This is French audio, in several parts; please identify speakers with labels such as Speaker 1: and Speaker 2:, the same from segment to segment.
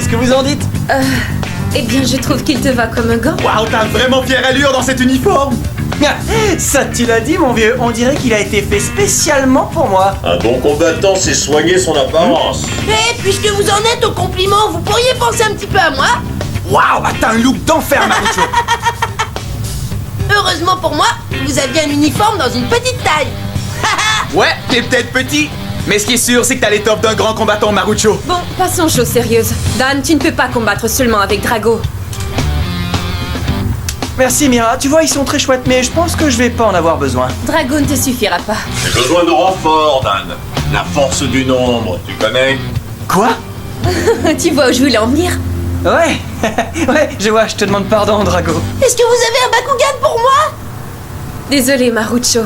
Speaker 1: que vous en dites?
Speaker 2: Eh bien, je trouve qu'il te va comme un gant.
Speaker 3: Waouh, t'as vraiment fière allure dans cet uniforme.
Speaker 1: Ça, tu l'as dit, mon vieux. On dirait qu'il a été fait spécialement pour moi.
Speaker 4: Un bon combattant sait soigner son apparence.
Speaker 5: Eh, puisque vous en êtes au compliment, vous pourriez penser un petit peu à moi?
Speaker 3: Waouh, t'as un look d'enfer, Marucho.
Speaker 5: Heureusement pour moi, vous aviez un uniforme dans une petite taille.
Speaker 3: Ouais, t'es peut-être petit, mais ce qui est sûr, c'est que t'as l'étoffe d'un grand combattant, Marucho.
Speaker 2: Bon, passons aux choses sérieuses. Dan, tu ne peux pas combattre seulement avec Drago.
Speaker 1: Merci, Mira. Tu vois, ils sont très chouettes, mais je pense que je vais pas en avoir besoin.
Speaker 2: Drago ne te suffira pas.
Speaker 4: J'ai besoin de renfort, Dan. La force du nombre, tu connais?
Speaker 1: Quoi?
Speaker 2: Tu vois où je voulais en venir?
Speaker 1: Ouais, ouais, je vois, je te demande pardon, Drago.
Speaker 5: Est-ce que vous avez un Bakugan pour moi?
Speaker 2: Désolé, Marucho.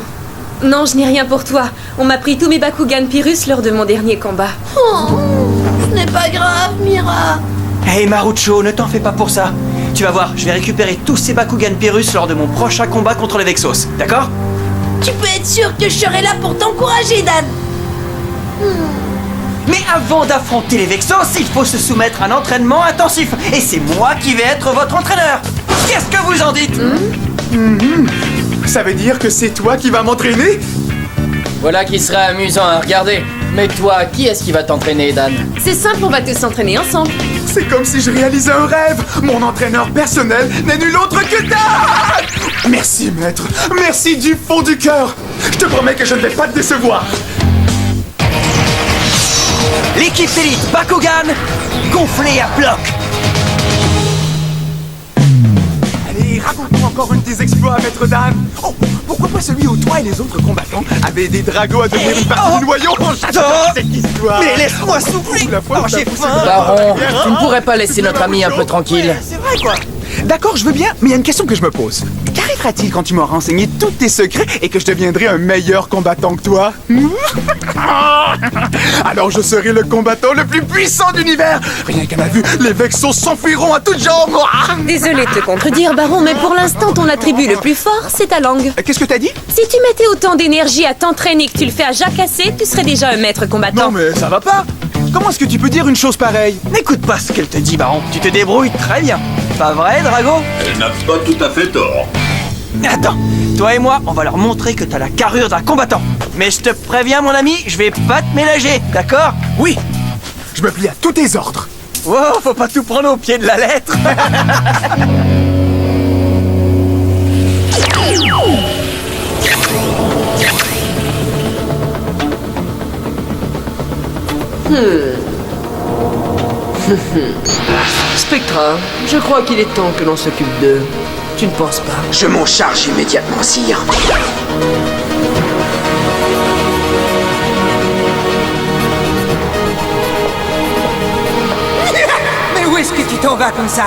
Speaker 2: Non, je n'ai rien pour toi. On m'a pris tous mes Bakugan Pyrrhus lors de mon dernier combat.
Speaker 5: Oh, ce n'est pas grave, Mira.
Speaker 1: Hey Marucho, ne t'en fais pas pour ça. Tu vas voir, je vais récupérer tous ces Bakugan Pyrrhus lors de mon prochain combat contre les Vexos, d'accord?
Speaker 5: Tu peux être sûr que je serai là pour t'encourager, Dan.
Speaker 1: Mais avant d'affronter les Vexos, il faut se soumettre à un entraînement intensif. Et c'est moi qui vais être votre entraîneur. Qu'est-ce que vous en dites?
Speaker 3: Ça veut dire que c'est toi qui vas m'entraîner?
Speaker 6: Voilà qui sera amusant à regarder. Mais toi, qui est-ce qui va t'entraîner, Dan?
Speaker 2: C'est simple, on va tous s'entraîner ensemble.
Speaker 3: C'est comme si je réalisais un rêve. Mon entraîneur personnel n'est nul autre que Dan. Merci, maître. Merci du fond du cœur. Je te promets que je ne vais pas te décevoir.
Speaker 1: L'équipe d'élite Bakugan, gonflée à bloc.
Speaker 3: Allez, raconte-moi encore une de tes exploits, maître Dan. Oh, pourquoi pas celui où toi et les autres combattants avaient des dragos à devenir une partie du noyau? J'adore cette histoire.
Speaker 1: Mais laisse-moi souffler.
Speaker 3: La fois où
Speaker 1: j'ai
Speaker 3: t'as poussé
Speaker 1: faim.
Speaker 3: le
Speaker 6: Baron, tu ne pourrais pas laisser notre ami un peu tranquille.
Speaker 1: C'est vrai, quoi.
Speaker 3: D'accord, je veux bien, mais il y a une question que je me pose. Qu'arrivera-t-il quand tu m'auras renseigné tous tes secrets et que je deviendrai un meilleur combattant que toi? Alors je serai le combattant le plus puissant de l'univers. Rien qu'à ma vue, les Vexos s'enfuiront à toutes jambes.
Speaker 2: Désolé de te contredire, Baron, mais pour l'instant, ton attribut le plus fort, c'est ta langue.
Speaker 3: Qu'est-ce que t'as dit?
Speaker 2: Si tu mettais autant d'énergie à t'entraîner que tu le fais à jacasser, tu serais déjà un maître combattant.
Speaker 3: Non mais ça va pas. Comment est-ce que tu peux dire une chose pareille?
Speaker 1: N'écoute pas ce qu'elle te dit, Baron. Tu te débrouilles très bien. Pas vrai, Drago?
Speaker 4: Elle n'a pas tout à fait tort.
Speaker 1: Attends, toi et moi, on va leur montrer que t'as la carrure d'un combattant. Mais je te préviens, mon ami, je vais pas te ménager, d'accord?
Speaker 3: Oui, je me plie à tous tes ordres.
Speaker 1: Wow, faut pas tout prendre au pied de la lettre.
Speaker 7: Spectra, je crois qu'il est temps que l'on s'occupe d'eux. Tu ne penses pas?
Speaker 8: Je m'en charge immédiatement, sire.
Speaker 9: Mais où est-ce que tu t'en vas comme ça?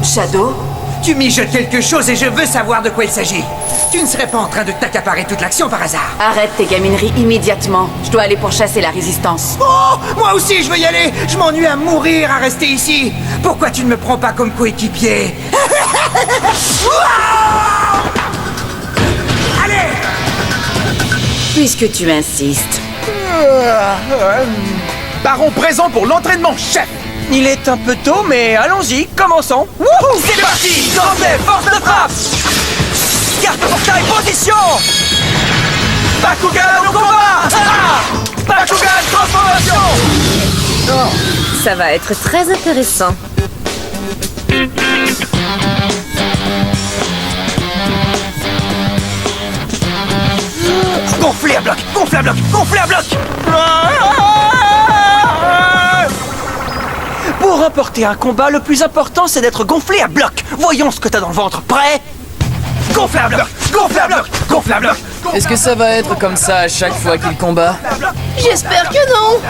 Speaker 9: Shadow? Tu mijotes quelque chose et je veux savoir de quoi il s'agit. Tu ne serais pas en train de t'accaparer toute l'action par hasard?
Speaker 10: Arrête tes gamineries immédiatement. Je dois aller pourchasser la résistance.
Speaker 9: Oh! Moi aussi je veux y aller! Je m'ennuie à mourir à rester ici! Pourquoi tu ne me prends pas comme coéquipier? Allez!
Speaker 10: Puisque tu insistes.
Speaker 3: Baron présent pour l'entraînement, chef.
Speaker 1: Il est un peu tôt, mais allons-y, commençons. Wouhou! C'est parti! Gambet, force de frappe! Carte portail, position! Bakugan au combat! Ah! Bakugan transformation!
Speaker 2: Ça va être très intéressant.
Speaker 1: Gonflé à bloc! Gonflé à bloc! Gonflé à bloc! Pour remporter un combat, le plus important, c'est d'être gonflé à bloc. Voyons ce que t'as dans le ventre. Prêt? Gonflé à bloc! Gonflé à bloc! Gonflé à bloc!
Speaker 6: Est-ce que ça va être comme ça à chaque fois qu'il combat?
Speaker 5: J'espère que non.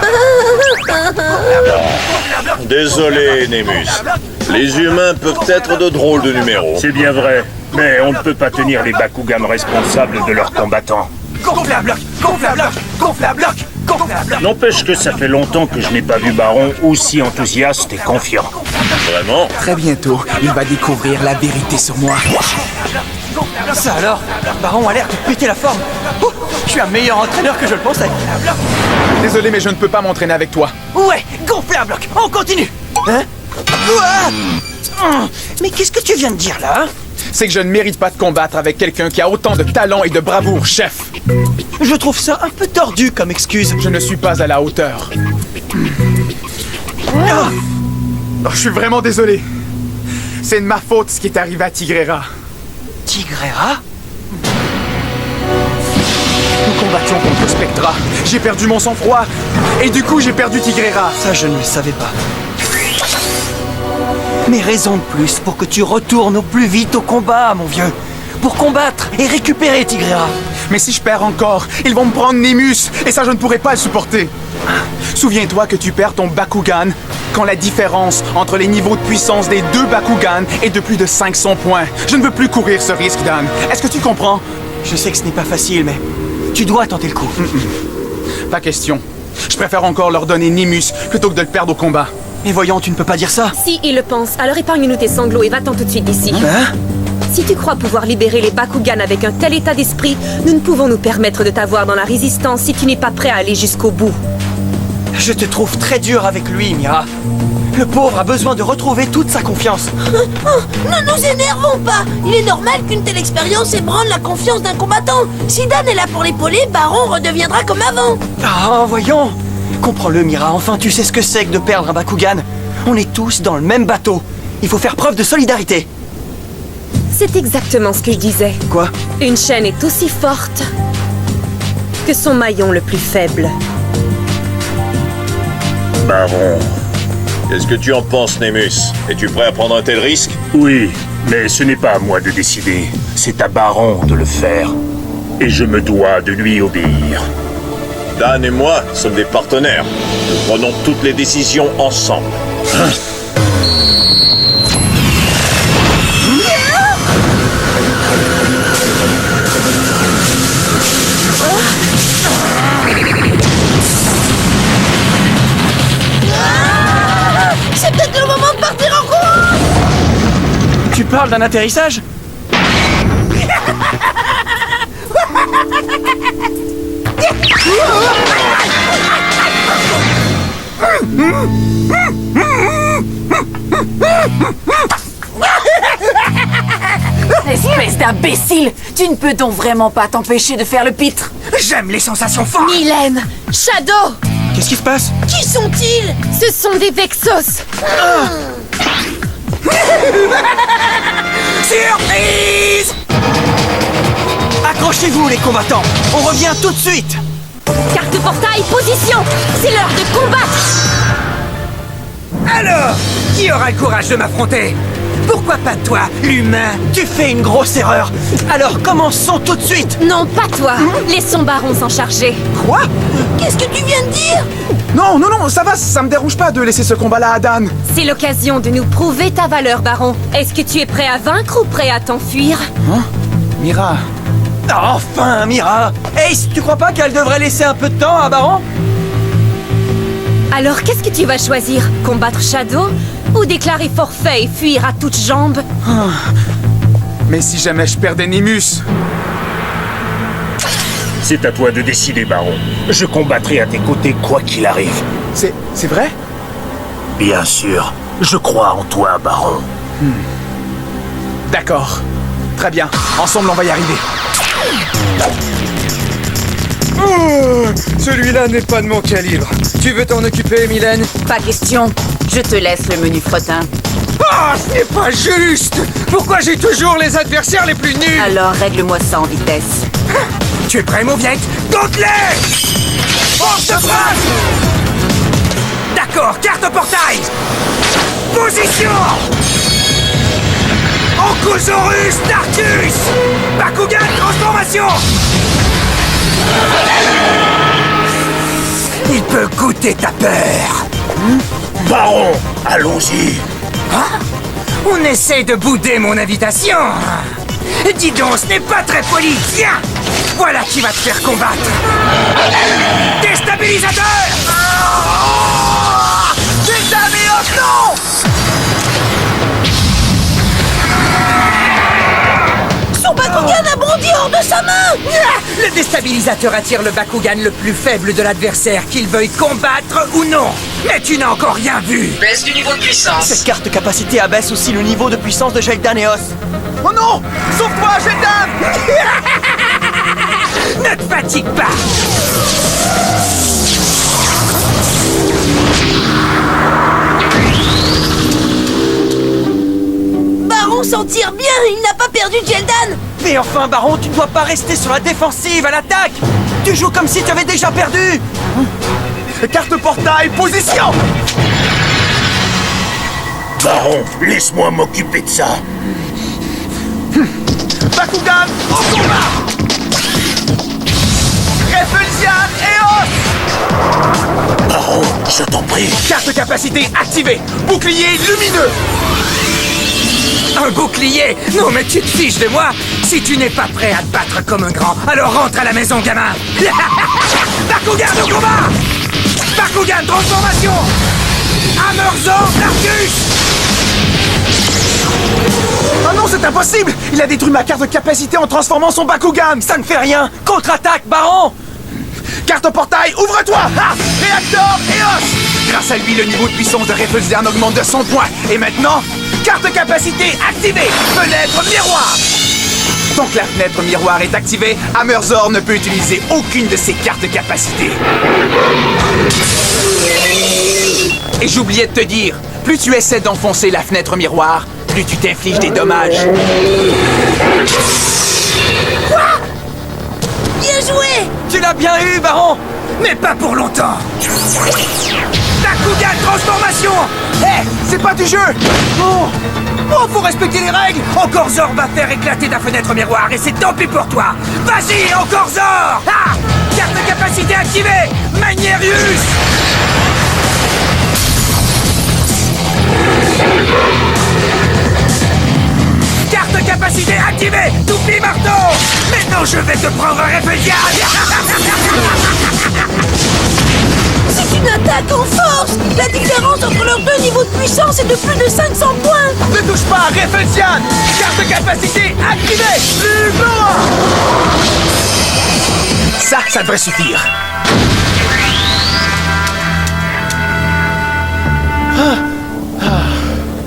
Speaker 4: Désolé, Nemus. Les humains peuvent être de drôles de numéros.
Speaker 11: C'est bien vrai, mais on ne peut pas tenir les Bakugan responsables de leurs combattants.
Speaker 1: Gonflé à bloc! Gonflé à bloc! Gonflé à bloc! Gonflé à bloc!
Speaker 11: N'empêche que ça fait longtemps que je n'ai pas vu Baron aussi enthousiaste et confiant.
Speaker 4: Vraiment?
Speaker 3: Très bientôt, il va découvrir la vérité sur moi.
Speaker 1: Ça alors, Baron a l'air de péter la forme. Oh, je suis un meilleur entraîneur que je le pensais.
Speaker 3: Désolé, mais je ne peux pas m'entraîner avec toi.
Speaker 1: Ouais, gonfler à bloc, on continue. Hein? Mais qu'est-ce que tu viens de dire là?
Speaker 3: C'est que je ne mérite pas de combattre avec quelqu'un qui a autant de talent et de bravoure, chef.
Speaker 1: Je trouve ça un peu tordu comme excuse.
Speaker 3: Je ne suis pas à la hauteur. Oh, je suis vraiment désolé. C'est de ma faute ce qui est arrivé à Tigrera.
Speaker 1: Tigrera?
Speaker 3: Nous combattions contre Spectra. J'ai perdu mon sang-froid. Et du coup, j'ai perdu Tigrera.
Speaker 1: Ça, je ne le savais pas. Mais raison de plus pour que tu retournes au plus vite au combat, mon vieux. Pour combattre et récupérer Tigrera.
Speaker 3: Mais si je perds encore, ils vont me prendre Nemus. Et ça, je ne pourrai pas le supporter. Souviens-toi que tu perds ton Bakugan quand la différence entre les niveaux de puissance des deux Bakugan est de plus de 500 points. Je ne veux plus courir ce risque, Dan. Est-ce que tu comprends?
Speaker 1: Je sais que ce n'est pas facile, mais tu dois tenter le coup.
Speaker 3: Pas question. Je préfère encore leur donner Nemus plutôt que de le perdre au combat.
Speaker 1: Mais voyons, tu ne peux pas dire ça.
Speaker 2: Si il le pense, alors épargne-nous tes sanglots et va-t'en tout de suite d'ici.
Speaker 1: Hein?
Speaker 2: Si tu crois pouvoir libérer les Bakugan avec un tel état d'esprit, nous ne pouvons nous permettre de t'avoir dans la résistance si tu n'es pas prêt à aller jusqu'au bout.
Speaker 1: Je te trouve très dur avec lui, Mira. Le pauvre a besoin de retrouver toute sa confiance.
Speaker 5: Ne nous énervons pas. Il est normal qu'une telle expérience ébranle la confiance d'un combattant. Si Dan est là pour l'épauler, Baron redeviendra comme avant.
Speaker 1: Ah, voyons. Comprends-le, Mira. Enfin, tu sais ce que c'est que de perdre un Bakugan. On est tous dans le même bateau. Il faut faire preuve de solidarité.
Speaker 2: C'est exactement ce que je disais.
Speaker 1: Quoi?
Speaker 2: Une chaîne est aussi forte que son maillon le plus faible.
Speaker 4: Baron, qu'est-ce que tu en penses, Nemus? Es-tu prêt à prendre un tel risque?
Speaker 11: Oui, mais ce n'est pas à moi de décider. C'est à Baron de le faire. Et je me dois de lui obéir.
Speaker 4: Dan et moi sommes des partenaires. Nous prenons toutes les décisions ensemble.
Speaker 5: C'est peut-être le moment de partir en courant.
Speaker 1: Tu parles d'un atterrissage?
Speaker 10: Espèce d'imbécile! Tu ne peux donc vraiment pas t'empêcher de faire le pitre!
Speaker 9: J'aime les sensations fortes.
Speaker 2: Mylène! Shadow!
Speaker 1: Qu'est-ce qui se passe?
Speaker 5: Qui sont-ils?
Speaker 2: Ce sont des Vexos!
Speaker 9: Surprise!
Speaker 1: Accrochez-vous, les combattants. On revient tout de suite.
Speaker 2: Carte portail, position! C'est l'heure de combattre!
Speaker 9: Alors, qui aura le courage de m'affronter? Pourquoi pas toi, l'humain?
Speaker 1: Tu fais une grosse erreur. Alors commençons tout de suite.
Speaker 2: Non, pas toi! Laissons Baron s'en charger.
Speaker 1: Quoi?
Speaker 5: Qu'est-ce que tu viens de dire?
Speaker 3: Non, ça va, ça me dérange pas de laisser ce combat-là à Dan.
Speaker 2: C'est l'occasion de nous prouver ta valeur, Baron. Est-ce que tu es prêt à vaincre ou prêt à t'enfuir?
Speaker 3: Mira,
Speaker 1: Enfin, Mira. Ace, tu crois pas qu'elle devrait laisser un peu de temps à Baron?
Speaker 2: Alors qu'est-ce que tu vas choisir? Combattre Shadow ou déclarer forfait et fuir à toutes jambes?
Speaker 3: mais si jamais je perdais Nemus?
Speaker 11: C'est à toi de décider, Baron. Je combattrai à tes côtés quoi qu'il arrive.
Speaker 3: C'est vrai?
Speaker 11: Bien sûr. Je crois en toi, Baron.
Speaker 3: D'accord. Très bien. Ensemble, on va y arriver.
Speaker 9: Celui-là n'est pas de mon calibre. Tu veux t'en occuper, Mylène?
Speaker 10: Pas question. Je te laisse le menu fretin.
Speaker 9: Ah, ce n'est pas juste! Pourquoi j'ai toujours les adversaires les plus nuls?
Speaker 10: Alors règle-moi ça en vitesse.
Speaker 9: Tu es prêt, Mauviette? Doute-les! Force de frappe! D'accord, carte portail! Position! Oncosaurus Darkus! Bakugan transformation! Il peut goûter ta peur!
Speaker 11: Baron, allons-y.
Speaker 9: On essaie de bouder mon invitation! Dis donc, ce n'est pas très poli! Viens! Voilà qui va te faire combattre! Déstabilisateur!
Speaker 5: Son bateau
Speaker 9: déstabilisateur attire le Bakugan le plus faible de l'adversaire, qu'il veuille combattre ou non. Mais tu n'as encore rien vu.
Speaker 10: Baisse du niveau de puissance.
Speaker 1: Cette carte capacité abaisse aussi le niveau de puissance de Jeldan et Os.
Speaker 3: Oh non! Sauve-toi, Jeldan!
Speaker 9: Ne te fatigue pas.
Speaker 5: Baron s'en tire bien, il n'a pas perdu Jeldan.
Speaker 1: Mais enfin, Baron, tu ne dois pas rester sur la défensive, à l'attaque! Tu joues comme si tu avais déjà perdu!
Speaker 3: Carte portail, position!
Speaker 11: Baron, laisse-moi m'occuper de ça.
Speaker 3: Bakugan, au combat! Refulzian et Os!
Speaker 11: Baron, je t'en prie.
Speaker 3: Carte capacité activée! Bouclier lumineux!
Speaker 9: Un bouclier? Non mais tu te fiches de moi. Si tu n'es pas prêt à te battre comme un grand, alors rentre à la maison, gamin. Bakugan au combat! Bakugan transformation! Hammerzord Arcus!
Speaker 3: Oh non, c'est impossible! Il a détruit ma carte de capacité en transformant son Bakugan!
Speaker 1: Ça ne fait rien! Contre-attaque, Baron!
Speaker 3: Carte portail, ouvre-toi! Ah! Réacteur et Os! Grâce à lui, le niveau de puissance de Refulzian augmente de 100 points. Et maintenant, carte capacité activée! Fenêtre miroir! Tant que la fenêtre miroir est activée, Hammerzord ne peut utiliser aucune de ses cartes capacité. Et j'oubliais de te dire, plus tu essaies d'enfoncer la fenêtre miroir, plus tu t'infliges des dommages.
Speaker 5: Quoi? Bien joué!
Speaker 1: Tu l'as bien eu, Baron!
Speaker 9: Mais pas pour longtemps. Bakugan transformation!
Speaker 3: Hé, c'est pas du jeu!
Speaker 9: Oh, faut respecter les règles! Encore Zor va faire éclater ta fenêtre miroir et c'est tant pis pour toi! Vas-y, encore Zor! Ah! Carte de capacité activée! Magnerius! Carte de capacité activée! Toupie marteau! Maintenant je vais te prendre un Refulzian!
Speaker 5: C'est une attaque en force! La différence entre leurs deux niveaux de puissance est de plus de 500 points!
Speaker 3: Ne touche pas à Refulzian! Carte de capacité activée! Ça devrait suffire.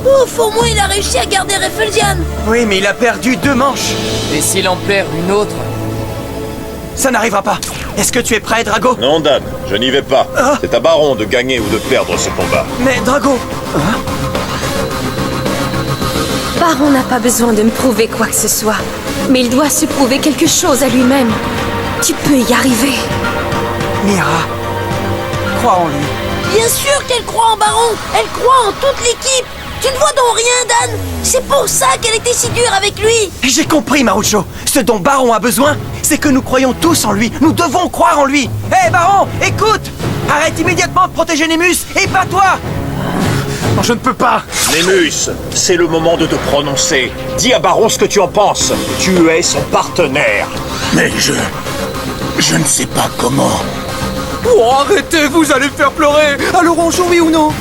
Speaker 5: Ouf, au moins il a réussi à garder Refulzian!
Speaker 1: Oui, mais il a perdu 2 manches.
Speaker 6: Et s'il en perd une autre?
Speaker 1: Ça n'arrivera pas. Est-ce que tu es prêt, Drago?
Speaker 4: Non, Dan, je n'y vais pas.
Speaker 1: Ah.
Speaker 4: C'est à Baron de gagner ou de perdre ce combat.
Speaker 1: Mais Drago...
Speaker 2: Baron n'a pas besoin de me prouver quoi que ce soit. Mais il doit se prouver quelque chose à lui-même. Tu peux y arriver.
Speaker 1: Mira, crois en lui.
Speaker 5: Bien sûr qu'elle croit en Baron! Elle croit en toute l'équipe! Tu ne vois donc rien, Dan! C'est pour ça qu'elle était si dure avec lui!
Speaker 1: J'ai compris, Marucho. Ce dont Baron a besoin, c'est que nous croyons tous en lui. Nous devons croire en lui. Hé, Baron, écoute! Arrête immédiatement de protéger Nemus et pas toi!
Speaker 3: Non, je ne peux pas.
Speaker 4: Nemus, c'est le moment de te prononcer. Dis à Baron ce que tu en penses. Tu es son partenaire.
Speaker 11: Mais je ne sais pas comment.
Speaker 3: Oh, arrêtez, vous allez me faire pleurer. Alors on joue, oui ou non?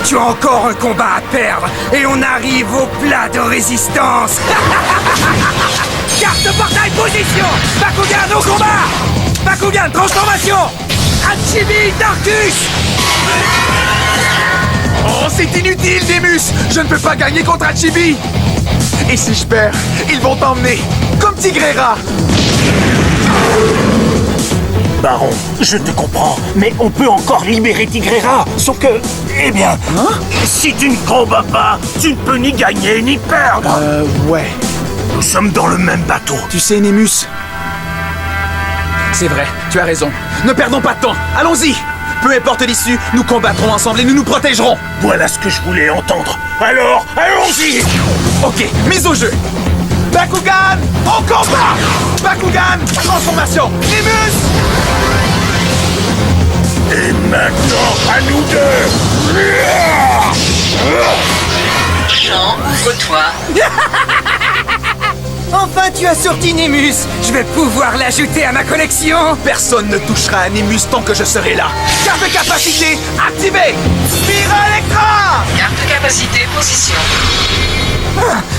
Speaker 9: Tu as encore un combat à perdre et on arrive au plat de résistance. Carte de portail position. Bakugan au combat. Bakugan transformation. Hachibi Darkus.
Speaker 3: Oh, c'est inutile, Nemus. Je ne peux pas gagner contre Hachibi. Et si je perds, ils vont t'emmener comme Tigrera.
Speaker 11: Baron, je te comprends, mais on peut encore libérer Tigrera, sauf que... Eh bien, si tu ne combats pas, tu ne peux ni gagner ni perdre.
Speaker 3: Ouais.
Speaker 11: Nous sommes dans le même bateau.
Speaker 3: Tu sais, Nemus, c'est vrai, tu as raison. Ne perdons pas de temps, allons-y. Peu importe l'issue, nous combattrons ensemble et nous nous protégerons.
Speaker 11: Voilà ce que je voulais entendre. Alors, allons-y.
Speaker 3: Ok, mise au jeu. Bakugan, au combat. Bakugan, transformation. Nemus.
Speaker 11: Et maintenant, à nous deux.
Speaker 10: Jean, ouvre-toi.
Speaker 9: Enfin, tu as sorti Nemus. Je vais pouvoir l'ajouter à ma collection.
Speaker 3: Personne ne touchera à Nemus tant que je serai là. Carte de capacité activée. Spira Electra.
Speaker 10: Carte de capacité, position.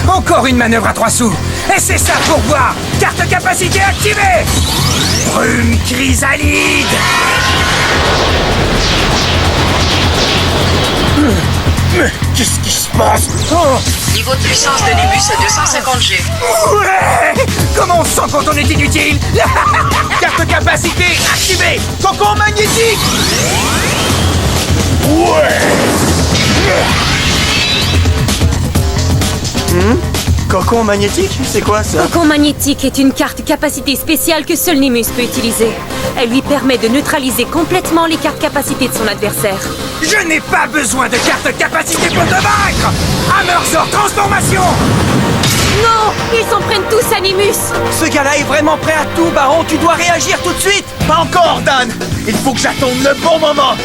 Speaker 9: Encore une manœuvre à 3 sous. Et c'est ça pour voir. Carte capacité activée. Brume chrysalide.
Speaker 11: Mais qu'est-ce qui se passe?
Speaker 12: Niveau de puissance de Nimbus à 250 G.
Speaker 9: Ouais. Comment on se sent quand on est inutile?
Speaker 3: Carte capacité activée. Cocon magnétique.
Speaker 11: Ouais.
Speaker 1: Cocon magnétique? C'est quoi ça?
Speaker 2: Cocon magnétique est une carte capacité spéciale que seul Nimbus peut utiliser. Elle lui permet de neutraliser complètement les cartes capacités de son adversaire.
Speaker 9: Je n'ai pas besoin de carte capacité pour te vaincre. Hammerzor transformation.
Speaker 2: Non! Ils s'en prennent tous à Nimbus!
Speaker 1: Ce gars-là est vraiment prêt à tout, Baron. Tu dois réagir tout de suite.
Speaker 3: Pas encore, Dan. Il faut que j'attende le bon moment.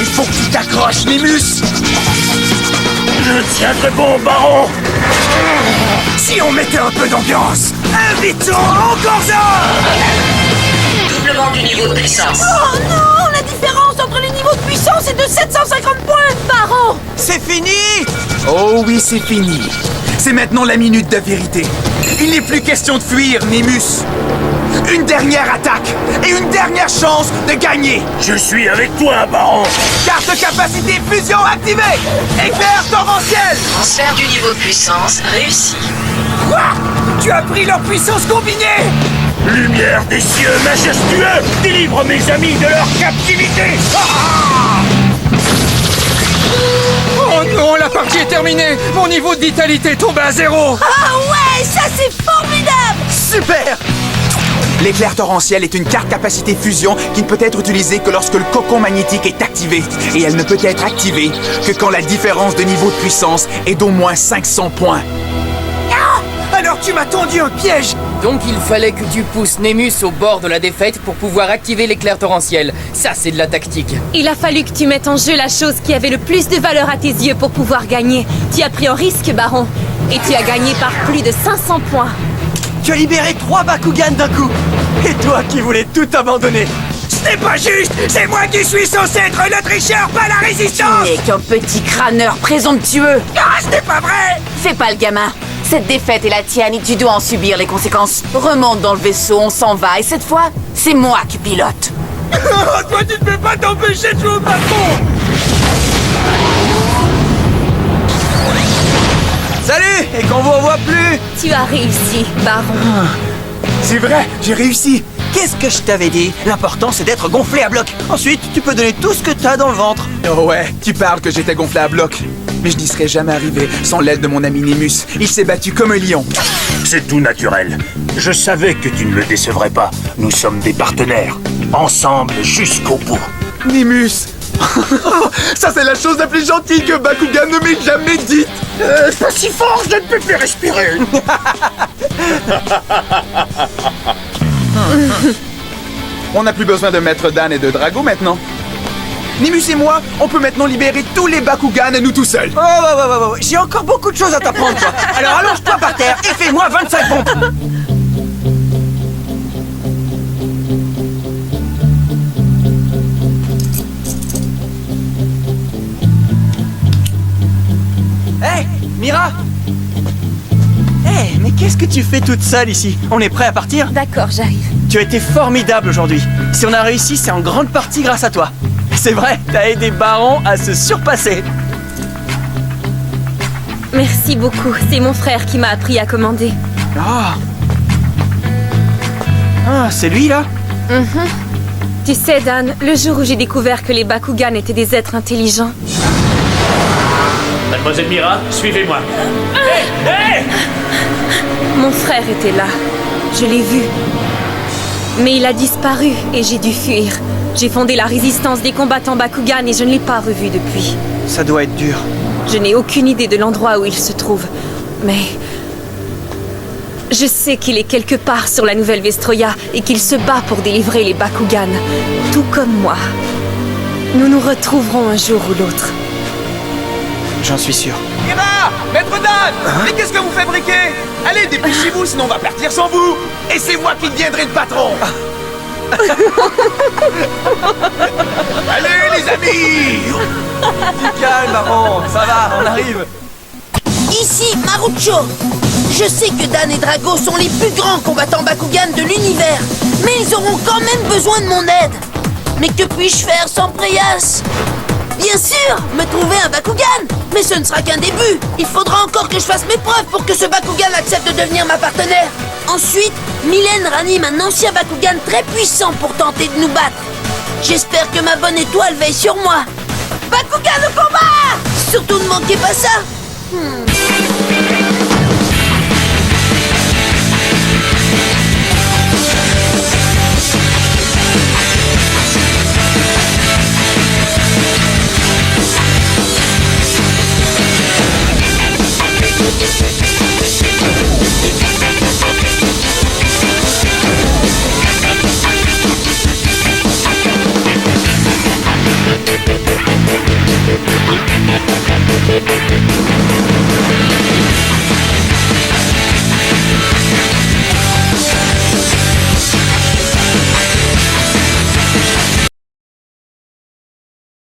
Speaker 3: Il faut que tu t'accroches, Nimbus.
Speaker 11: Je tiendrai bon, Baron.
Speaker 9: Si on mettait un peu d'ambiance, invitons encore ça.
Speaker 12: Doublement du niveau de puissance.
Speaker 5: Oh non, la différence entre les niveaux de puissance est de 750 points.
Speaker 2: Baron!
Speaker 1: C'est fini.
Speaker 3: Oh oui, c'est fini. C'est maintenant la minute de vérité. Il n'est plus question de fuir, Nimbus. Une dernière attaque et une dernière chance de gagner.
Speaker 11: Je suis avec toi, Baron.
Speaker 3: Carte capacité fusion activée. Éclair torrentiel.
Speaker 12: Transfert du niveau de puissance réussi.
Speaker 9: Quoi? Tu as pris leur puissance combinée.
Speaker 11: Lumière des cieux majestueux, délivre mes amis de leur captivité.
Speaker 9: Oh non, la partie est terminée. Mon niveau de vitalité tombe à 0.
Speaker 5: Ah ouais, ça c'est formidable.
Speaker 1: Super.
Speaker 3: L'éclair torrentiel est une carte capacité fusion qui ne peut être utilisée que lorsque le cocon magnétique est activé. Et elle ne peut être activée que quand la différence de niveau de puissance est d'au moins 500 points.
Speaker 9: Alors tu m'as tendu un piège.
Speaker 6: Donc il fallait que tu pousses Nemus au bord de la défaite pour pouvoir activer l'éclair torrentiel. Ça, c'est de la tactique.
Speaker 2: Il a fallu que tu mettes en jeu la chose qui avait le plus de valeur à tes yeux pour pouvoir gagner. Tu as pris un risque, Baron. Et tu as gagné par plus de 500 points.
Speaker 1: Tu as libéré 3 Bakugan d'un coup. Et toi qui voulais tout abandonner.
Speaker 9: Ce n'est pas juste. C'est moi qui suis censé être le tricheur, pas la résistance.
Speaker 10: Tu n'es qu'un petit crâneur présomptueux.
Speaker 9: Ah, ce n'est pas vrai.
Speaker 10: Fais pas le gamin. Cette défaite est la tienne et tu dois en subir les conséquences. Remonte dans le vaisseau, on s'en va et cette fois, c'est moi qui pilote.
Speaker 9: Toi, tu ne peux pas t'empêcher de jouer au patron.
Speaker 1: Salut. Et qu'on vous revoit plus.
Speaker 2: Tu as réussi, Baron.
Speaker 3: C'est vrai, j'ai réussi.
Speaker 1: Qu'est-ce que je t'avais dit? L'important c'est d'être gonflé à bloc. Ensuite, tu peux donner tout ce que t'as dans le ventre.
Speaker 3: Oh ouais, tu parles que j'étais gonflé à bloc. Mais je n'y serais jamais arrivé sans l'aide de mon ami Nimbus. Il s'est battu comme un lion.
Speaker 11: C'est tout naturel. Je savais que tu ne me décevrais pas. Nous sommes des partenaires. Ensemble jusqu'au bout.
Speaker 3: Nimbus. Ça c'est la chose la plus gentille que Bakugan ne m'ait jamais dite.
Speaker 11: Pas si fort, je ne peux plus respirer.
Speaker 3: On n'a plus besoin de Maître Dan et de Drago maintenant. Nimbus et moi, on peut maintenant libérer tous les Bakugan à nous tout seuls.
Speaker 1: Oh, j'ai encore beaucoup de choses à t'apprendre, toi. Alors allonge-toi par terre et fais-moi 25 pompes. Hé, Mira. Hé, mais qu'est-ce que tu fais toute seule ici? On est prêt à partir?
Speaker 2: D'accord, j'arrive.
Speaker 1: Tu as été formidable aujourd'hui. Si on a réussi, c'est en grande partie grâce à toi. C'est vrai, t'as aidé Baron à se surpasser.
Speaker 2: Merci beaucoup. C'est mon frère qui m'a appris à commander.
Speaker 1: Ah, c'est lui là?
Speaker 2: Tu sais, Dan, le jour où j'ai découvert que les Bakugan étaient des êtres intelligents...
Speaker 13: Mademoiselle Mira, suivez-moi.
Speaker 2: Mon frère était là. Je l'ai vu. Mais il a disparu et j'ai dû fuir. J'ai fondé la résistance des combattants Bakugan et je ne l'ai pas revu depuis.
Speaker 1: Ça doit être dur.
Speaker 2: Je n'ai aucune idée de l'endroit où il se trouve. Mais... je sais qu'il est quelque part sur la nouvelle Vestroia et qu'il se bat pour délivrer les Bakugan. Tout comme moi. Nous nous retrouverons un jour ou l'autre.
Speaker 1: J'en suis sûr.
Speaker 3: Mira, Maître Dan, mais qu'est-ce que vous fabriquez? Allez, dépêchez-vous, sinon on va partir sans vous. Et c'est moi qui deviendrai le patron. Allez, les amis.
Speaker 1: Du calme, Baron. Ça va, on arrive.
Speaker 5: Ici, Marucho. Je sais que Dan et Drago sont les plus grands combattants Bakugan de l'univers, mais ils auront quand même besoin de mon aide. Mais que puis-je faire sans Préas? Bien sûr, me trouver un Bakugan. Mais ce ne sera qu'un début. Il faudra encore que je fasse mes preuves pour que ce Bakugan accepte de devenir ma partenaire. Ensuite, Mylène ranime un ancien Bakugan très puissant pour tenter de nous battre. J'espère que ma bonne étoile veille sur moi. Bakugan au combat! Surtout ne manquez pas ça.